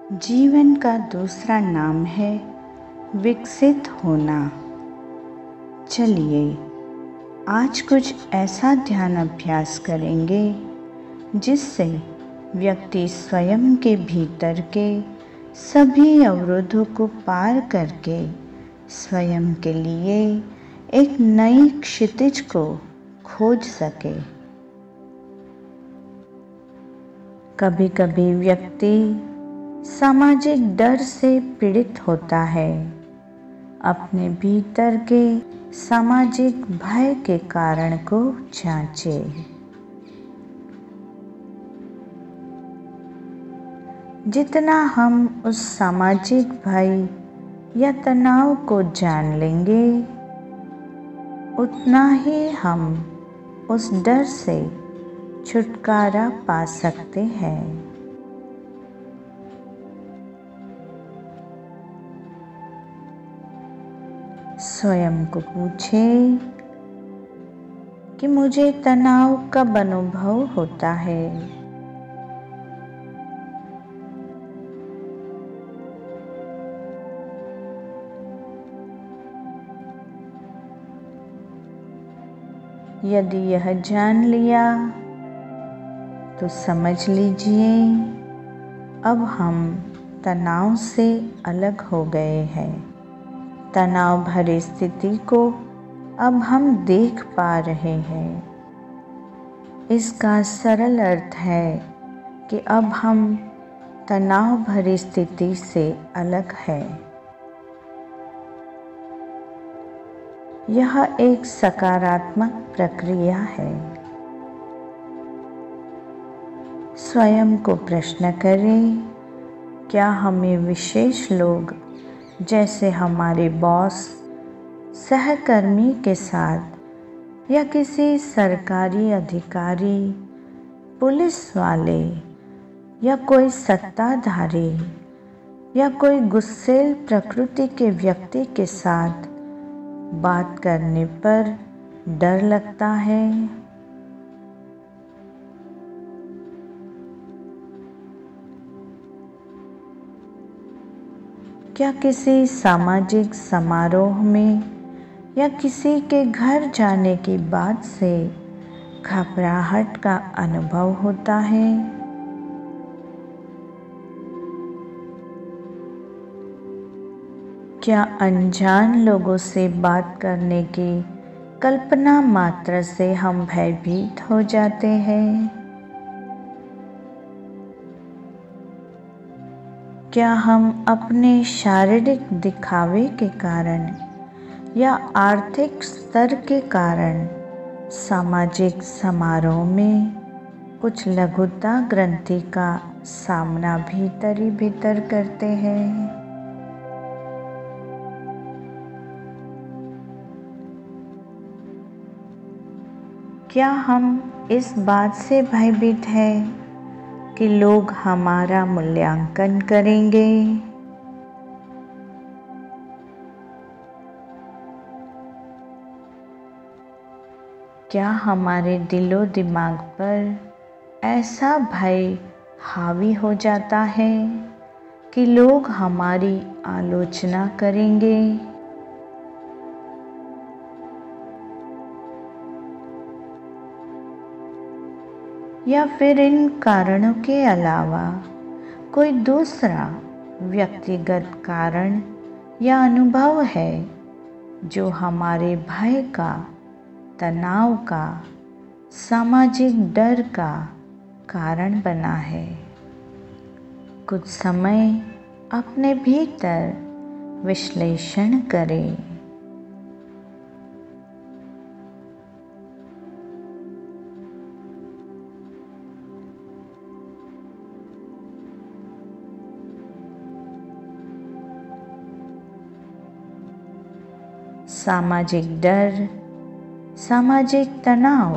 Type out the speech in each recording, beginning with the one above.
जीवन का दूसरा नाम है विकसित होना। चलिए आज कुछ ऐसा ध्यान अभ्यास करेंगे जिससे व्यक्ति स्वयं के भीतर के सभी अवरोधों को पार करके स्वयं के लिए एक नई क्षितिज को खोज सके। कभी कभी व्यक्ति सामाजिक डर से पीड़ित होता है। अपने भीतर के सामाजिक भय के कारण को जांचें। जितना हम उस सामाजिक भय या तनाव को जान लेंगे, उतना ही हम उस डर से छुटकारा पा सकते हैं। स्वयं को पूछें कि मुझे तनाव कब अनुभव होता है। यदि यह जान लिया तो समझ लीजिए अब हम तनाव से अलग हो गए हैं। तनाव भरी स्थिति को अब हम देख पा रहे हैं। इसका सरल अर्थ है कि अब हम तनाव भरी स्थिति से अलग हैं। यह एक सकारात्मक प्रक्रिया है। स्वयं को प्रश्न करें, क्या हमें विशेष लोग जैसे हमारे बॉस, सहकर्मी के साथ या किसी सरकारी अधिकारी, पुलिस वाले या कोई सत्ताधारी या कोई गुस्सैल प्रकृति के व्यक्ति के साथ बात करने पर डर लगता है? क्या किसी सामाजिक समारोह में या किसी के घर जाने की बात से घबराहट का अनुभव होता है? क्या अनजान लोगों से बात करने की कल्पना मात्र से हम भयभीत हो जाते हैं? क्या हम अपने शारीरिक दिखावे के कारण या आर्थिक स्तर के कारण सामाजिक समारोह में कुछ लघुता ग्रंथि का सामना भीतर ही भीतर करते हैं? क्या हम इस बात से भयभीत हैं कि लोग हमारा मूल्यांकन करेंगे? क्या हमारे दिलो दिमाग पर ऐसा भय हावी हो जाता है कि लोग हमारी आलोचना करेंगे? या फिर इन कारणों के अलावा कोई दूसरा व्यक्तिगत कारण या अनुभव है जो हमारे भय का, तनाव का, सामाजिक डर का कारण बना है? कुछ समय अपने भीतर विश्लेषण करें। सामाजिक डर, सामाजिक तनाव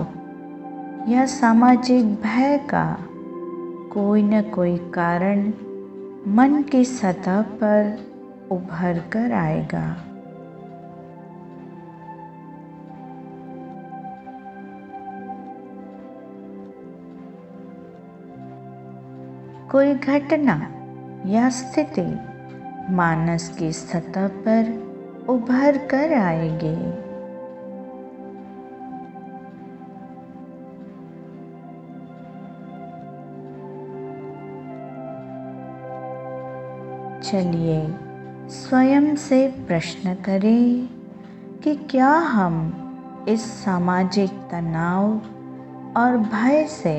या सामाजिक भय का कोई न कोई कारण मन की सतह पर उभर कर आएगा। कोई घटना या स्थिति मानस की सतह पर उभर कर आएगी। चलिए स्वयं से प्रश्न करें कि क्या हम इस सामाजिक तनाव और भय से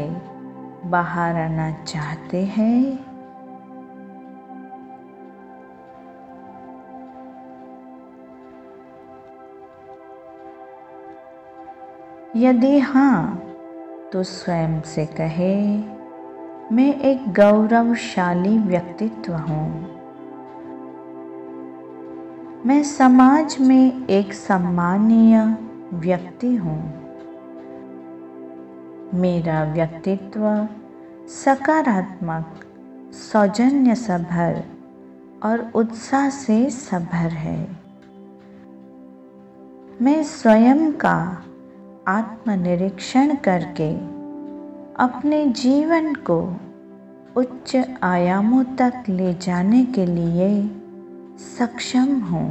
बाहर आना चाहते हैं। यदि हाँ, तो स्वयं से कहें, मैं एक गौरवशाली व्यक्तित्व हूँ। मैं समाज में एक सम्मानीय व्यक्ति हूँ। मेरा व्यक्तित्व सकारात्मक, सौजन्य सभर और उत्साह से सभर है। मैं स्वयं का आत्मनिरीक्षण करके अपने जीवन को उच्च आयामों तक ले जाने के लिए सक्षम हूँ।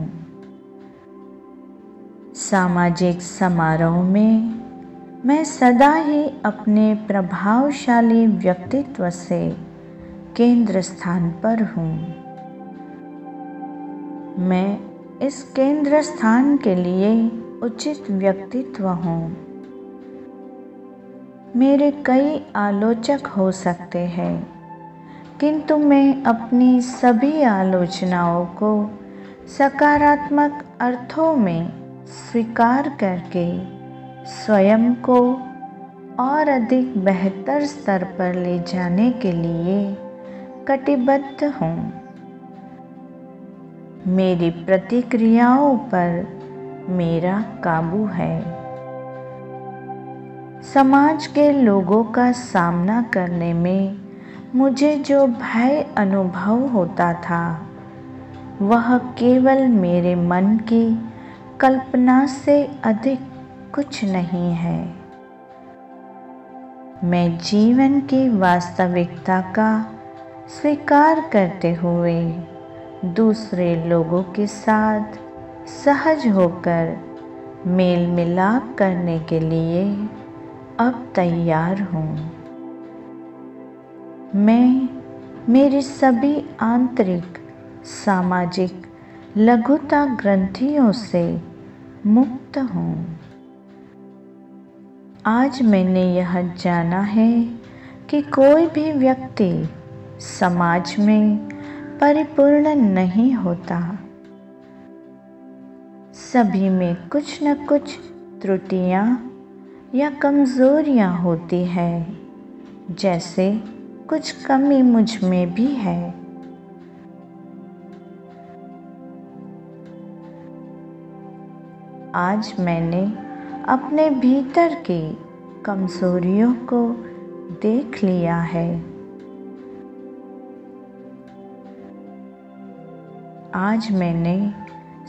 सामाजिक समारोह में मैं सदा ही अपने प्रभावशाली व्यक्तित्व से केंद्र स्थान पर हूँ। मैं इस केंद्र स्थान के लिए उचित व्यक्तित्व हूँ। मेरे कई आलोचक हो सकते हैं, किंतु मैं अपनी सभी आलोचनाओं को सकारात्मक अर्थों में स्वीकार करके स्वयं को और अधिक बेहतर स्तर पर ले जाने के लिए कटिबद्ध हूँ। मेरी प्रतिक्रियाओं पर मेरा काबू है। समाज के लोगों का सामना करने में मुझे जो भय अनुभव होता था, वह केवल मेरे मन की कल्पना से अधिक कुछ नहीं है। मैं जीवन की वास्तविकता का स्वीकार करते हुए दूसरे लोगों के साथ सहज होकर मेल मिलाप करने के लिए अब तैयार हूँ। मैं मेरी सभी आंतरिक सामाजिक लघुता ग्रंथियों से मुक्त हूँ। आज मैंने यह जाना है कि कोई भी व्यक्ति समाज में परिपूर्ण नहीं होता। सभी में कुछ न कुछ त्रुटियाँ या कमज़ोरियाँ होती है, जैसे कुछ कमी मुझ में भी है। आज मैंने अपने भीतर की कमजोरियों को देख लिया है। आज मैंने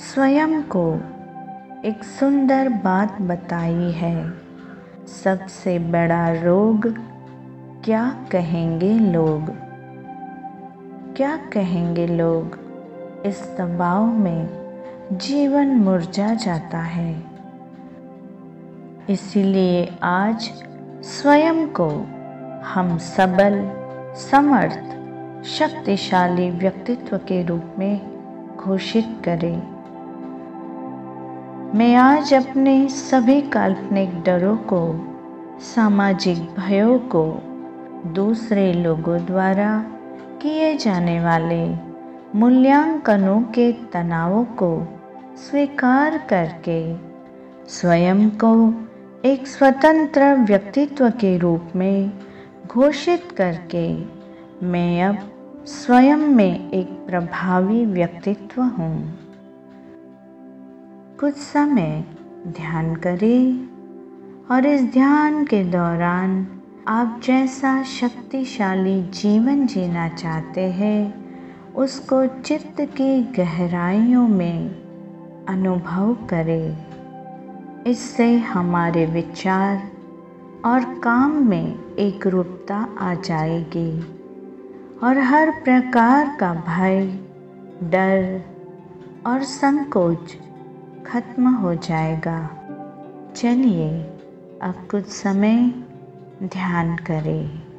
स्वयं को एक सुंदर बात बताई है। सबसे बड़ा रोग क्या कहेंगे लोग, क्या कहेंगे लोग, इस दबाव में जीवन मुरझा जाता है। इसीलिए आज स्वयं को हम सबल, समर्थ, शक्तिशाली व्यक्तित्व के रूप में घोषित करें। मैं आज अपने सभी काल्पनिक डरों को, सामाजिक भयों को, दूसरे लोगों द्वारा किए जाने वाले मूल्यांकनों के तनावों को स्वीकार करके स्वयं को एक स्वतंत्र व्यक्तित्व के रूप में घोषित करके मैं अब स्वयं में एक प्रभावी व्यक्तित्व हूँ। कुछ समय ध्यान करें और इस ध्यान के दौरान आप जैसा शक्तिशाली जीवन जीना चाहते हैं, उसको चित्त की गहराइयों में अनुभव करें। इससे हमारे विचार और काम में एकरूपता आ जाएगी और हर प्रकार का भय, डर और संकोच खत्म हो जाएगा। चलिए अब कुछ समय ध्यान करें।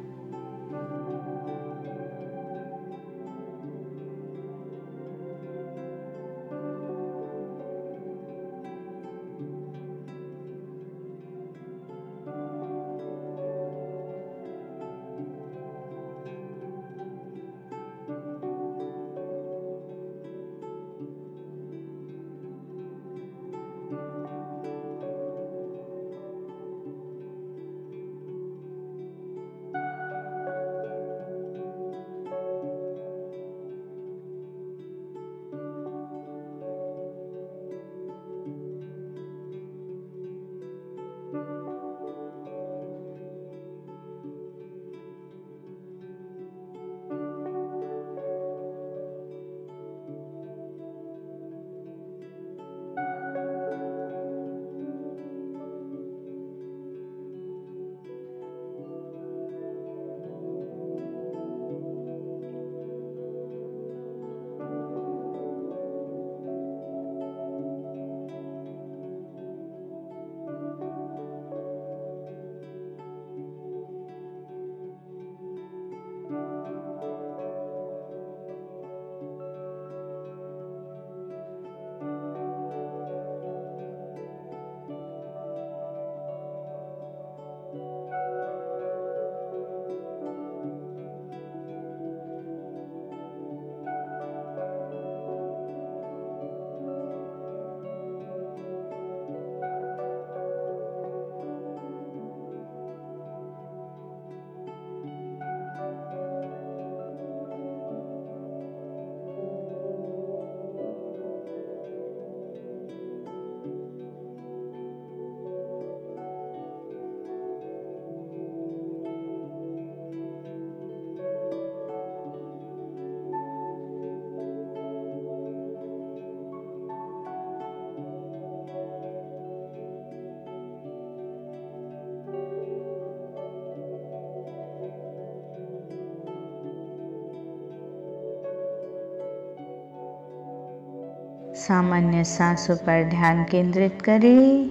सामान्य सांसों पर ध्यान केंद्रित करें।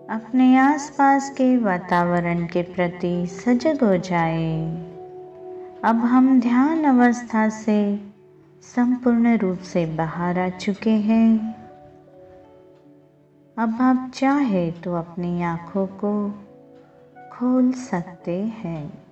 अपने आसपास के वातावरण के प्रति सजग हो जाएं। अब हम ध्यान अवस्था से संपूर्ण रूप से बाहर आ चुके हैं। अब आप चाहे तो अपनी आँखों को खोल सकते हैं।